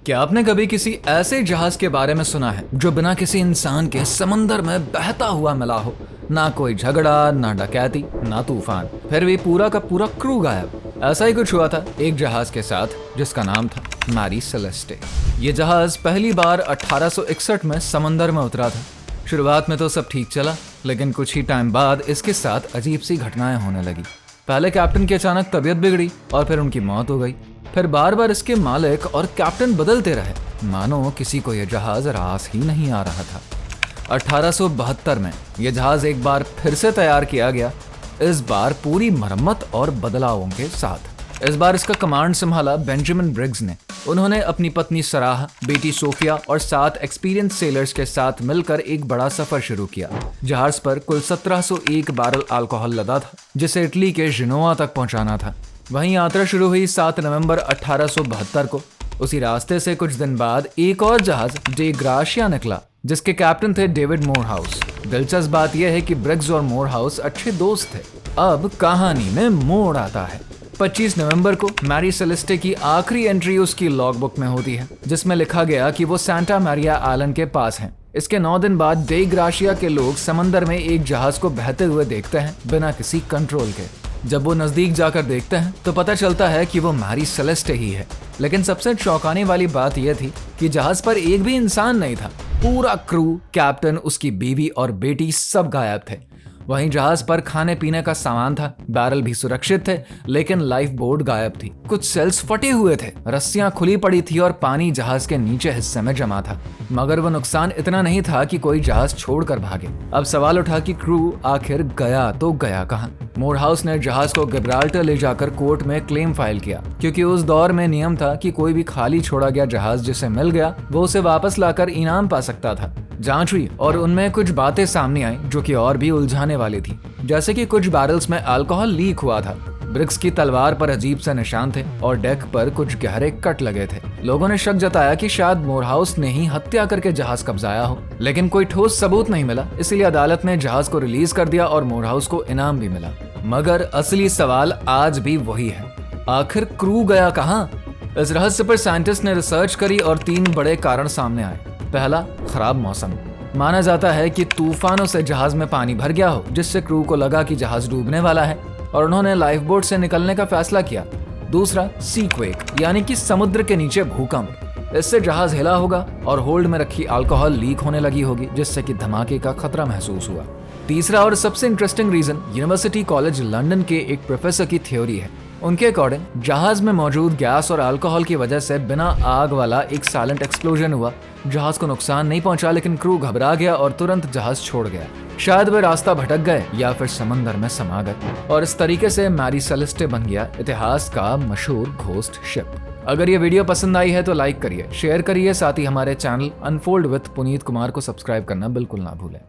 क्या आपने कभी किसी ऐसे जहाज के बारे में सुना है जो बिना किसी इंसान के समंदर में बहता हुआ मिला हो? ना कोई झगड़ा, ना डकैती, ना तूफान, फिर भी पूरा का पूरा क्रू गायब। ऐसा ही कुछ हुआ था एक जहाज के साथ जिसका नाम था मैरी सेलेस्टे। ये जहाज पहली बार 1861 में समंदर में उतरा था। शुरुआत में तो सब ठीक चला, लेकिन कुछ ही टाइम बाद इसके साथ अजीब सी घटनाएं होने लगी। पहले कैप्टन की अचानक तबीयत बिगड़ी और फिर उनकी मौत हो गई। फिर बार बार इसके मालिक और कैप्टन बदलते रहे, मानो किसी को यह जहाज रास ही नहीं आ रहा था। 1872 में यह जहाज एक बार फिर से तैयार किया गया, इस बार पूरी मरम्मत और बदलावों के साथ। इस बार इसका कमांड संभाला बेंजामिन ब्रिग्स ने। उन्होंने अपनी पत्नी सराह, बेटी सोफिया और 7 एक्सपीरियंस सेलर्स के साथ मिलकर एक बड़ा सफर शुरू किया। जहाज पर कुल 1701 बैरल अल्कोहल लदा था, जिसे इटली के जिनोआ तक पहुंचाना था। वहीं यात्रा शुरू हुई 7 नवंबर 1872 को। उसी रास्ते से कुछ दिन बाद एक और जहाज डे ग्राशिया निकला, जिसके कैप्टन थे डेविड मोरहाउस। दिलचस्प बात यह है कि ब्रिग्स और मोरहाउस अच्छे दोस्त थे। अब कहानी में मोड़ आता है। 25 नवंबर को मैरी सेलेस्टे की आखिरी एंट्री उसकी लॉगबुक में होती है, जिसमें लिखा गया कि वो सांता मैरिया आइलैंड के पास हैं। इसके 9 दिन बाद डे ग्राशिया के लोग समंदर में एक जहाज को बहते हुए देखते हैं, बिना किसी कंट्रोल के। जब वो नजदीक जाकर देखते हैं तो पता चलता है कि वो मैरी सेलेस्टे ही है। लेकिन सबसे चौंकाने वाली बात यह थी कि जहाज पर एक भी इंसान नहीं था। पूरा क्रू, कैप्टन, उसकी बीवी और बेटी सब गायब थे। वहीं जहाज पर खाने पीने का सामान था, बैरल भी सुरक्षित थे, लेकिन लाइफ बोट गायब थी। कुछ सेल्स फटे हुए थे, रस्सियां खुली पड़ी थी और पानी जहाज के नीचे हिस्से में जमा था। मगर वो नुकसान इतना नहीं था कि कोई जहाज छोड़कर भागे। अब सवाल उठा कि क्रू आखिर गया तो गया कहां? मोरहाउस ने जहाज को गिब्राल्टर ले जाकर कोर्ट में क्लेम फाइल किया, क्योंकि उस दौर में नियम था कि कोई भी खाली छोड़ा गया जहाज जिसे मिल गया वो उसे वापस लाकर इनाम पा सकता था। जांच हुई और उनमें कुछ बातें सामने आई जो कि और भी उलझाने वाली थी। जैसे कि कुछ बैरल्स में अल्कोहल लीक हुआ था, ब्रिग्स की तलवार पर अजीब से निशान थे और डेक पर कुछ गहरे कट लगे थे। लोगों ने शक जताया कि शायद मोरहाउस ने ही हत्या करके जहाज कब्जाया हो, लेकिन कोई ठोस सबूत नहीं मिला। इसलिए अदालत ने जहाज को रिलीज कर दिया और मोरहाउस को इनाम भी मिला। मगर असली सवाल आज भी वही है, आखिर क्रू गया कहां? इस रहस्य पर साइंटिस्ट ने रिसर्च करी और 3 बड़े कारण सामने आए। पहला, खराब मौसम। माना जाता है कि तूफानों से जहाज में पानी भर गया हो, जिससे क्रू को लगा कि जहाज डूबने वाला है और उन्होंने लाइफ बोट से निकलने का फैसला किया। दूसरा, सीक्वेक, यानी कि समुद्र के नीचे भूकंप। इससे जहाज हिला होगा और होल्ड में रखी अल्कोहल लीक होने लगी होगी, जिससे कि धमाके का खतरा महसूस हुआ। तीसरा और सबसे interesting reason university college London के एक प्रोफेसर की थ्योरी है। उनके अकॉर्डिंग जहाज में मौजूद गैस और अल्कोहल की वजह से बिना आग वाला एक साइलेंट एक्सप्लोजन हुआ। जहाज को नुकसान नहीं पहुंचा, लेकिन क्रू घबरा गया और तुरंत जहाज छोड़ गया। शायद वे रास्ता भटक गए या फिर समंदर में समा गए, और इस तरीके से मैरी सेलेस्टे बन गया इतिहास का मशहूर घोस्ट शिप। अगर ये वीडियो पसंद आई है तो लाइक करिए, शेयर करिए, साथ ही हमारे channel unfold with Puneet Kumar को सब्सक्राइब करना बिल्कुल ना भूलें।